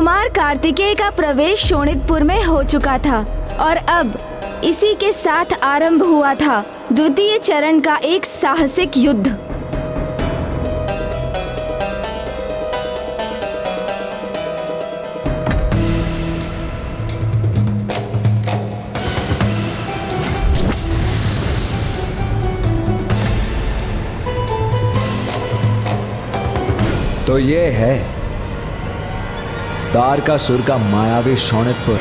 कुमार कार्तिकेय का प्रवेश शोणितपुर में हो चुका था और अब इसी के साथ आरंभ हुआ था द्वितीय चरण का एक साहसिक युद्ध। तो ये है तारकासुर का मायावी शोणितपुर।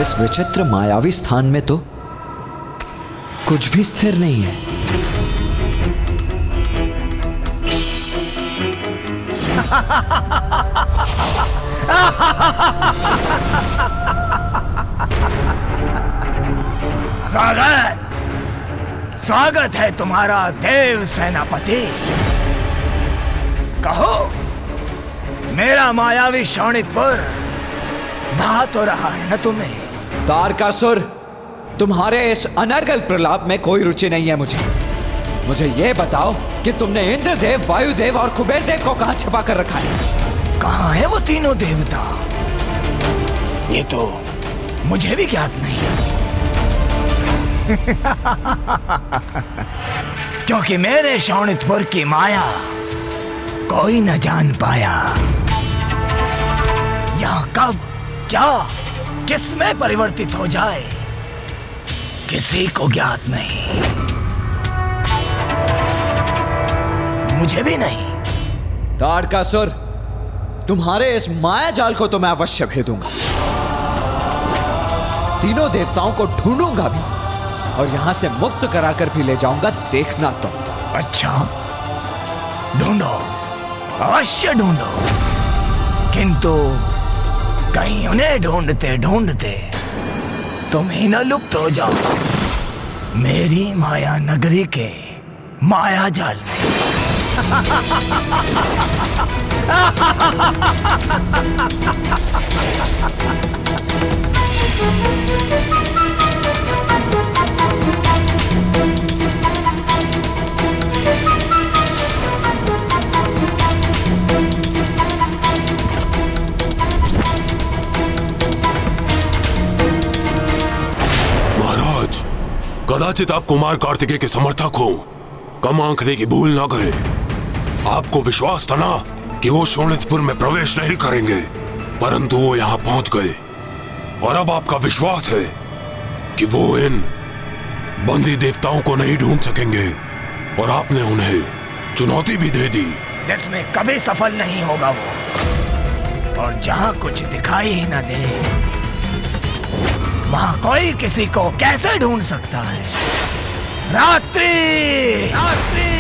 इस विचित्र मायावी स्थान में तो कुछ भी स्थिर नहीं है। स्वागत है तुम्हारा देव सेनापति। कहो, मेरा मायावी शोणितपुर भा तो रहा है न तुम्हें? तारकासुर, तुम्हारे इस अनर्गल प्रलाप में कोई रुचि नहीं है। मुझे यह बताओ कि तुमने इंद्रदेव, वायुदेव और कुबेर देव को कहां छिपा कर रखा है? कहां है वो तीनों देवता? ये तो मुझे भी ज्ञात नहीं है। क्योंकि मेरे शोणितपुर की माया कोई न जान पाया। यहां कब, क्या, किसमें परिवर्तित हो जाए, किसी को ज्ञात नहीं, मुझे भी नहीं। तारकासुर, तुम्हारे इस माया जाल को तो मैं अवश्य भेदूंगा। तीनों देवताओं को ढूंढूंगा भी और यहां से मुक्त कराकर भी ले जाऊंगा, देखना तुम। अच्छा, ढूंढो, अवश्य ढूंढो, किंतु कहीं उन्हें ढूंढते ढूंढते तुम ही न लुप्त हो जाओ मेरी माया नगरी के माया जाल में। कदाचित आप कुमार कार्तिकेय के समर्थक हो, कम आंकने की भूल ना करें। आपको विश्वास था ना कि वो शोणितपुर में प्रवेश नहीं करेंगे, परंतु वो यहाँ पहुंच गए। और अब आपका विश्वास है कि वो इन बंदी देवताओं को नहीं ढूंढ सकेंगे, और आपने उन्हें चुनौती भी दे दी। जिसमें कभी सफल नहीं होगा वो, और जहां कुछ दिखाई ही न दे, वहां कोई किसी को कैसे ढूंढ सकता है? रात्रि, रात्रि।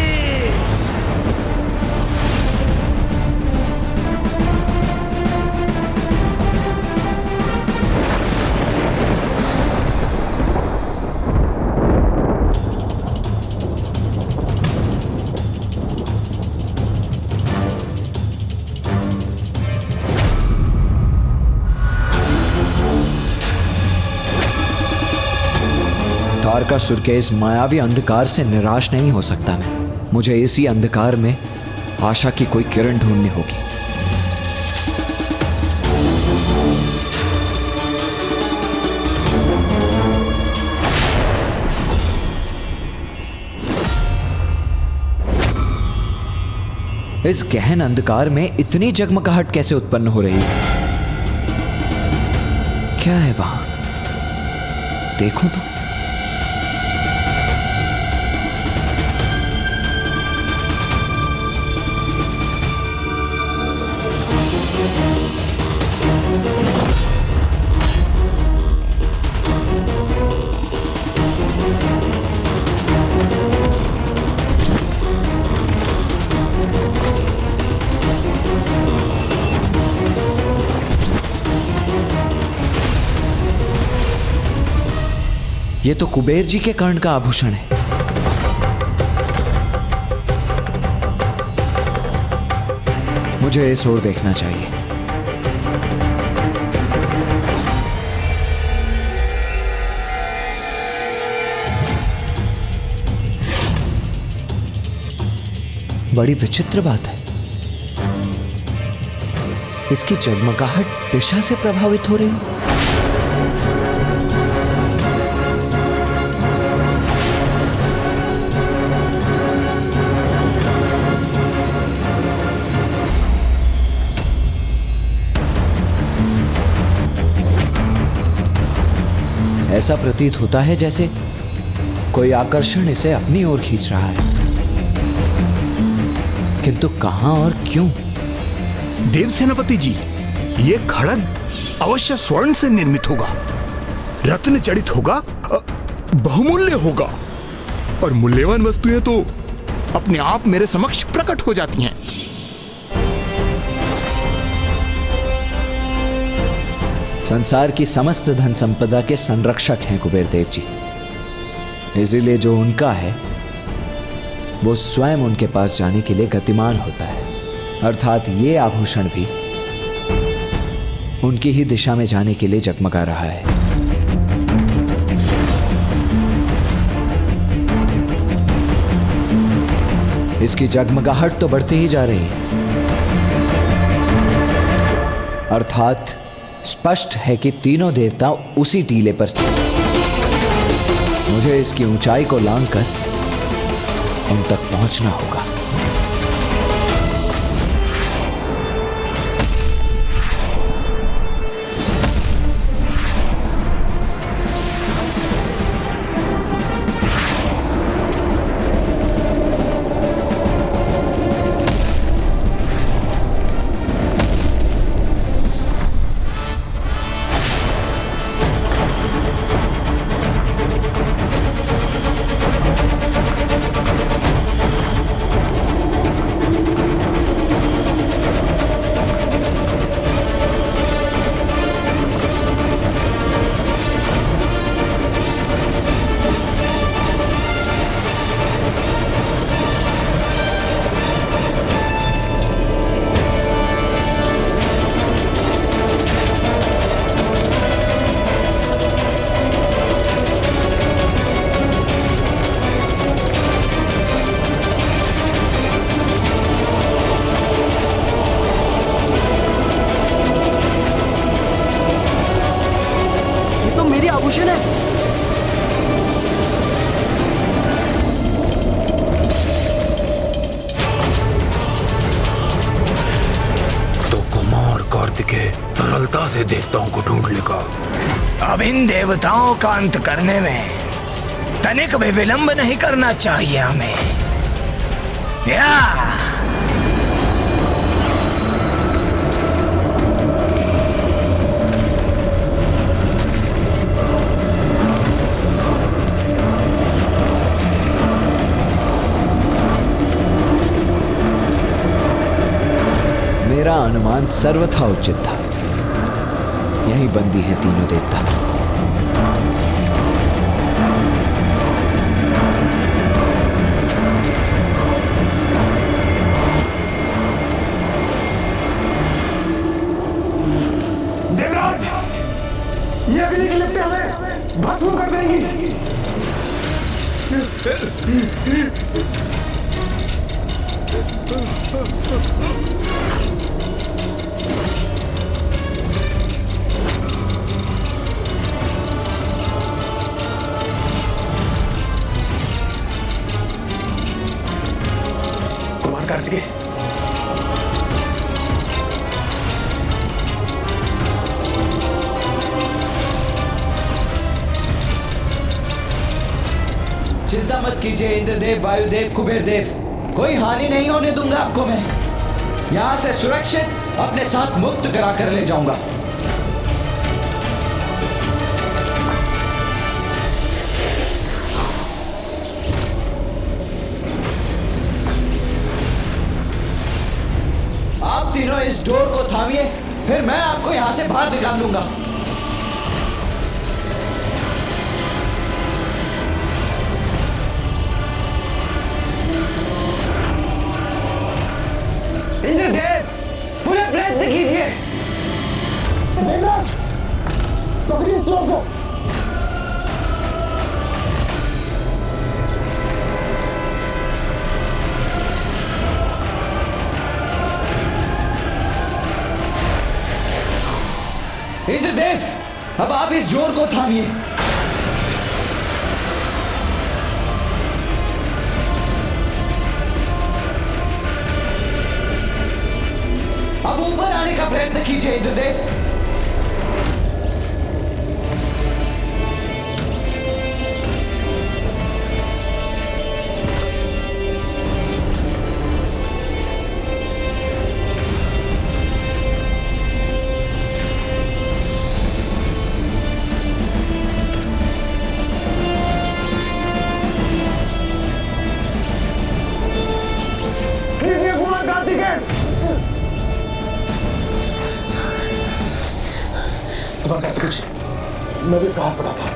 तारकासुर के इस मायावी अंधकार से निराश नहीं हो सकता मैं। मुझे इसी अंधकार में आशा की कोई किरण ढूंढनी होगी। इस गहन अंधकार में इतनी जगमगाहट कैसे उत्पन्न हो रही है? क्या है वहां? देखूं तो। ये तो कुबेर जी के कर्ण का आभूषण है। मुझे इस ओर देखना चाहिए। बड़ी विचित्र बात है, इसकी जगमगाहट दिशा से प्रभावित हो रही है। ऐसा प्रतीत होता है जैसे कोई आकर्षण इसे अपनी ओर खींच रहा है, किंतु कहां और क्यों? देव सेनापति जी, ये खड़ग अवश्य स्वर्ण से निर्मित होगा, रत्न जड़ित होगा, बहुमूल्य होगा। और मूल्यवान वस्तुएं तो अपने आप मेरे समक्ष प्रकट हो जाती हैं। संसार की समस्त धन संपदा के संरक्षक हैं कुबेर देव जी, इसीलिए जो उनका है वो स्वयं उनके पास जाने के लिए गतिमान होता है। अर्थात ये आभूषण भी उनकी ही दिशा में जाने के लिए जगमगा रहा है। इसकी जगमगाहट तो बढ़ती ही जा रही है, अर्थात स्पष्ट है कि तीनों देवता उसी टीले पर स्थित हैं। मुझे इसकी ऊंचाई को लांघकर उन तक पहुंचना होगा। आभूषण है। तो कुमार कार्तिकेय सरलता से देवताओं को ढूंढ लेगा। अब इन देवताओं का अंत करने में तनिक भी विलंब नहीं करना चाहिए हमें। या मेरा अनुमान सर्वथा उचित था। यही बंदी है तीनों देवता। देवराज, ये अग्नि की लिपटें हमें भस्म कर देंगी। कुमार कार्तिकेय, चिंता मत कीजिए इंद्रदेव, वायुदेव, कुबेर देव, कोई हानि नहीं होने दूंगा आपको। मैं यहां से सुरक्षित अपने साथ मुक्त करा कर ले जाऊंगा। आप तीनों इस डोर को थामिए, फिर मैं आपको यहां से बाहर निकाल लूंगा। इंद्रदेव, पूरे प्रयत्न कीजिए। पकड़िए सुअर को। इंद्रदेव, अब आप इस जोर को थामिए। अब ऊपर आने का प्रयत्न कीजिए इंद्रदेव। मैं भी कहा पड़ा था।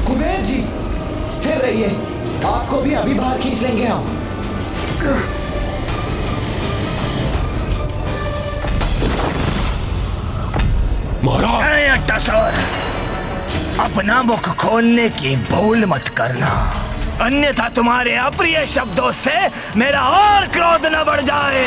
कुबेर जी, स्थिर रहिए, आपको भी अभी बाहर खींच लेंगे हम। महाराज, टसर, अपना मुख खोलने की भूल मत करना, अन्यथा तुम्हारे अप्रिय शब्दों से मेरा और क्रोध न बढ़ जाए।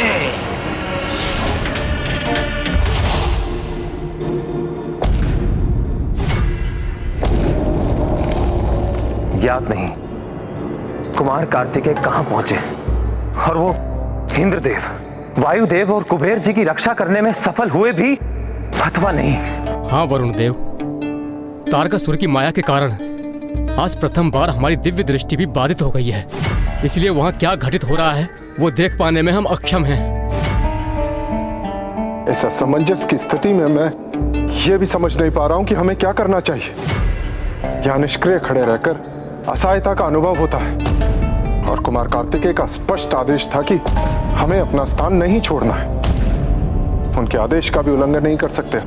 याद नहीं कुमार कार्तिकेय कहां पहुंचे, और वो इंद्रदेव, वायुदेव और कुबेर जी की रक्षा करने में सफल हुए भी अथवा नहीं। हाँ वरुण देव, तारकासुर की माया के कारण आज प्रथम बार हमारी दिव्य दृष्टि भी बाधित हो गई है, इसलिए वहाँ क्या घटित हो रहा है वो देख पाने में हम अक्षम हैं। इस असमंजस की स्थिति में मैं ये भी समझ नहीं पा रहा हूं कि हमें क्या करना चाहिए। यहाँ निष्क्रिय खड़े रहकर असहायता का अनुभव होता है, और कुमार कार्तिकेय का स्पष्ट आदेश था कि हमें अपना स्थान नहीं छोड़ना है। उनके आदेश का भी उल्लंघन नहीं कर सकते।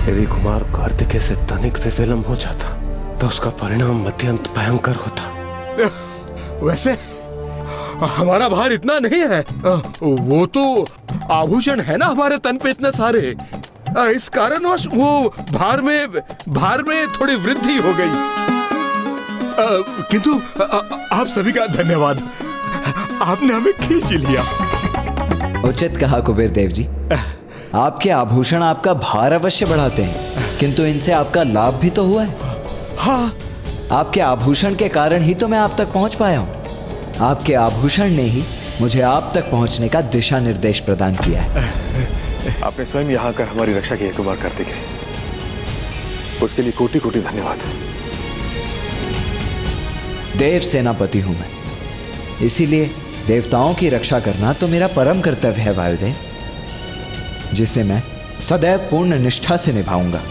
यदि कुमार कार्तिकेय से तनिक भी विलंब हो जाता तो उसका परिणाम अत्यंत भयंकर होता। वैसे हमारा भार इतना नहीं है, वो तो आभूषण है ना हमारे तन पे इतने सारे, इस कारणवश वो भार में थोड़ी वृद्धि हो गई। किंतु आप सभी का धन्यवाद, आपने हमें खींच लिया। उचित कहा कुबेर देव जी, आपके आभूषण आपका भार अवश्य बढ़ाते हैं, किंतु इनसे आपका लाभ भी तो हुआ है। हाँ, आपके आभूषण के कारण ही तो मैं आप तक पहुंच पाया हूं। आपके आभूषण ने ही मुझे आप तक पहुंचने का दिशा निर्देश प्रदान किया है। आपने स्वयं यहाँ आकर हमारी रक्षा की है कुमार कार्तिकेय, उसके लिए कोटि कोटि धन्यवाद। देव सेनापति हूं मैं, इसीलिए देवताओं की रक्षा करना तो मेरा परम कर्तव्य है वायुदेव, जिसे मैं सदैव पूर्ण निष्ठा से निभाऊंगा।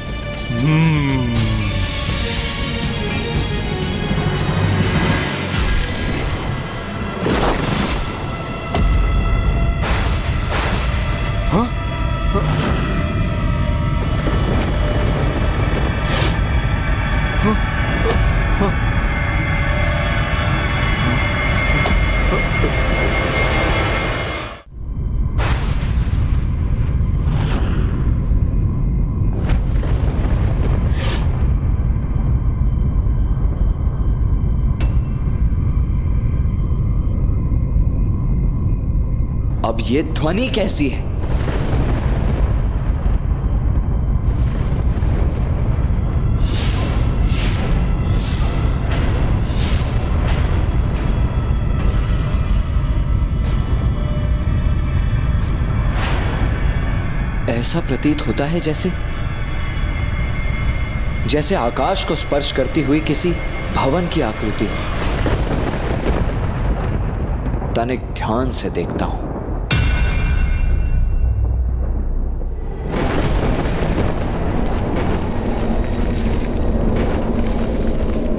अब ये ध्वनि कैसी है? ऐसा प्रतीत होता है जैसे आकाश को स्पर्श करती हुई किसी भवन की आकृति हो। तनिक ध्यान से देखता हूं।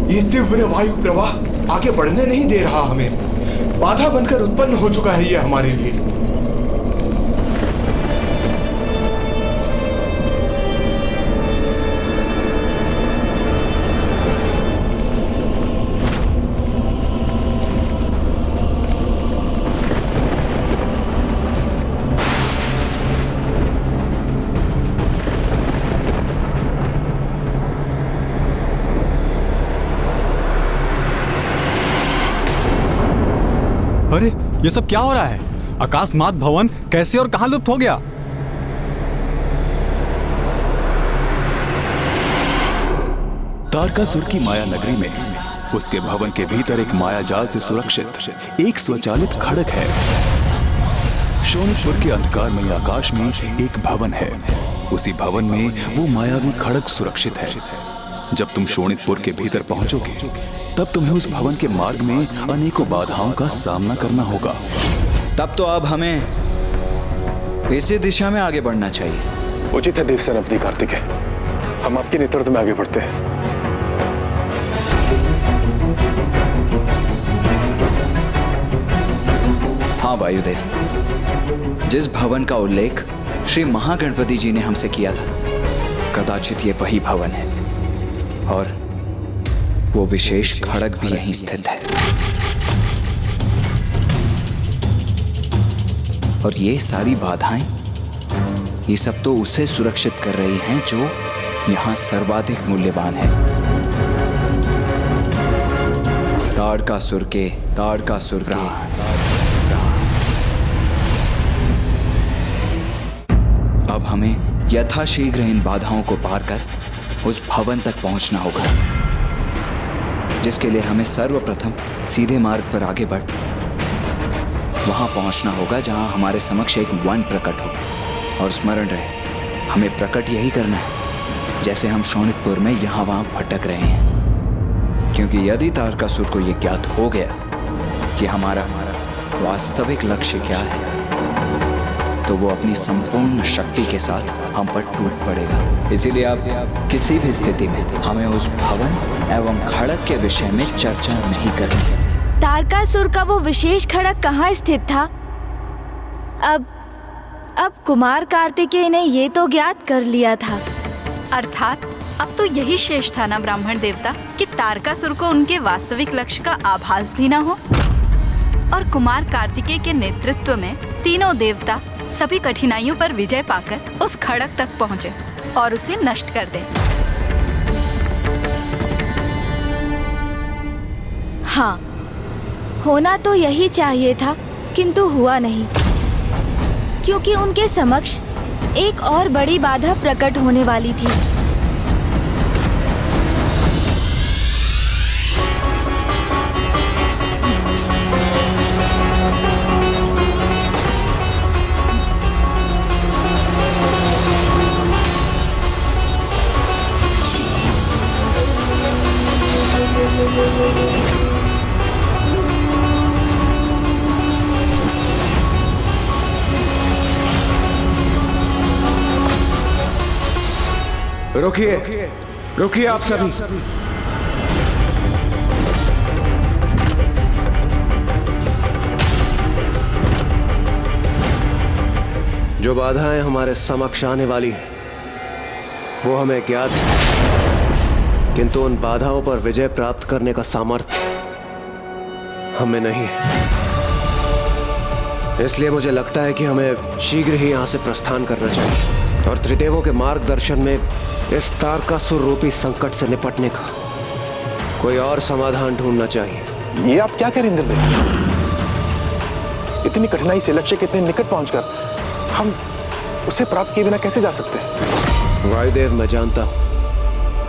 ये तीव्र वायु प्रवाह आगे बढ़ने नहीं दे रहा हमें, बाधा बनकर उत्पन्न हो चुका है ये हमारे लिए। अरे ये सब क्या हो रहा है? आकाशमात भवन कैसे और कहां लुप्त हो गया? तारकासुर की माया नगरी में उसके भवन के भीतर एक माया जाल से सुरक्षित एक स्वचालित खड़ग है। शोणितपुर के अंधकारमय आकाश में एक भवन है। उसी भवन में वो मायावी खड़ग सुरक्षित है। जब तुम शोणितपुर के भीतर पहुंचोगे तब तुम्हें उस भवन के मार्ग में अनेकों बाधाओं का सामना करना होगा। तब तो अब हमें इसी दिशा में आगे बढ़ना चाहिए। उचित है देवसेनापति कार्तिकेय, हम आपके नेतृत्व में आगे बढ़ते हैं। हाँ वायुदेव, जिस भवन का उल्लेख श्री महागणपति जी ने हमसे किया था, कदाचित ये वही भवन है और वो विशेष खड़ग भी यहीं स्थित है। और ये सारी बाधाएं, ये सब तो उसे सुरक्षित कर रही हैं जो यहां सर्वाधिक मूल्यवान है। तारकासुर के अब हमें यथाशीघ्र इन बाधाओं को पार कर उस भवन तक पहुंचना होगा, जिसके लिए हमें सर्वप्रथम सीधे मार्ग पर आगे बढ़ वहां पहुंचना होगा जहां हमारे समक्ष एक वन प्रकट हो। और स्मरण रहे, हमें प्रकट यही करना है जैसे हम शोणितपुर में यहां वहां भटक रहे हैं। क्योंकि यदि तारकासुर को यह ज्ञात हो गया कि हमारा वास्तविक लक्ष्य क्या है, तो वो अपनी संपूर्ण शक्ति के साथ हम पर टूट पड़ेगा। इसीलिए आप किसी भी स्थिति में हमें उस भवन एवं खड़ग के विषय में चर्चा नहीं करेंगे। तारकासुर का वो विशेष खड़ग कहाँ स्थित था? अब कुमार कार्तिकेय ने ये तो ज्ञात कर लिया था। अर्थात अब तो यही शेष था ना ब्राह्मण देवता, कि तारकासुर को उनके वास्तविक लक्ष्य का आभास भी ना हो और कुमार कार्तिकेय के नेतृत्व में तीनों देवता सभी कठिनाइयों पर विजय पाकर उस खड़ग तक पहुंचे और उसे नष्ट कर दें। हाँ, होना तो यही चाहिए था, किंतु हुआ नहीं, क्योंकि उनके समक्ष एक और बड़ी बाधा प्रकट होने वाली थी। रुकिए आप सभी। जो बाधाएं हमारे समक्ष आने वाली हैं, वो हमें ज्ञात है, किंतु उन बाधाओं पर विजय प्राप्त करने का सामर्थ्य हमें नहीं है। इसलिए मुझे लगता है कि हमें शीघ्र ही यहां से प्रस्थान करना चाहिए और त्रिदेवों के मार्गदर्शन में इस तारकासुर रूपी संकट से निपटने का कोई और समाधान ढूंढना चाहिए। ये आप क्या करें इंद्रदेव? इतनी कठिनाई से लक्ष्य के इतने निकट पहुंचकर हम उसे प्राप्त किए बिना कैसे जा सकते हैं? वायुदेव, मैं जानता हूं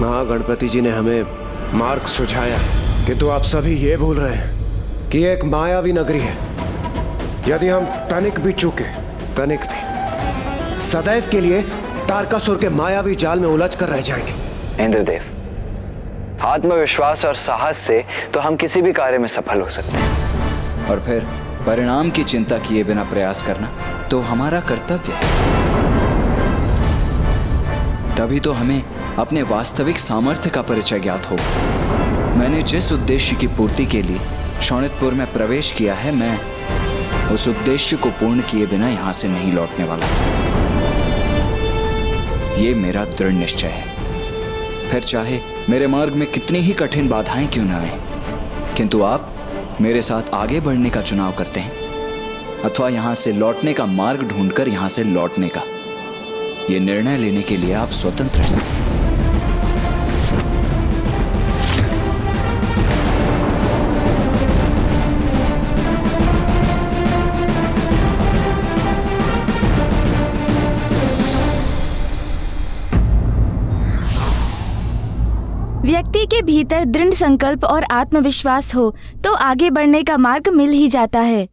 महागणपति जी ने हमें मार्ग सुझाया, किंतु आप सभी ये भूल रहे हैं कि एक मायावी नगरी है। यदि हम तनिक भी चूके, तनिक भी, सदैव के लिए तारकासुर के मायावी जाल में उलझ कर रह जाएंगे। इंद्रदेव, आत्मविश्वास और साहस से तो हम किसी भी कार्य में सफल हो सकते हैं। और फिर परिणाम की चिंता किए बिना प्रयास करना तो हमारा कर्तव्य है। तभी तो हमें अपने वास्तविक सामर्थ्य का परिचय ज्ञात होगा। मैंने जिस उद्देश्य की पूर्ति के लिए शोणितपुर में प्रवेश किया है, मैं उस उद्देश्य को पूर्ण किए बिना यहां से नहीं लौटने वाला। ये मेरा दृढ़ निश्चय है। फिर चाहे मेरे मार्ग में कितनी ही कठिन बाधाएं क्यों न आए, किंतु आप मेरे साथ आगे बढ़ने का चुनाव करते हैं अथवा यहां से लौटने का मार्ग ढूंढकर यहां से लौटने का, ये निर्णय लेने के लिए आप स्वतंत्र हैं। व्यक्ति के भीतर दृढ़ संकल्प और आत्मविश्वास हो तो आगे बढ़ने का मार्ग मिल ही जाता है।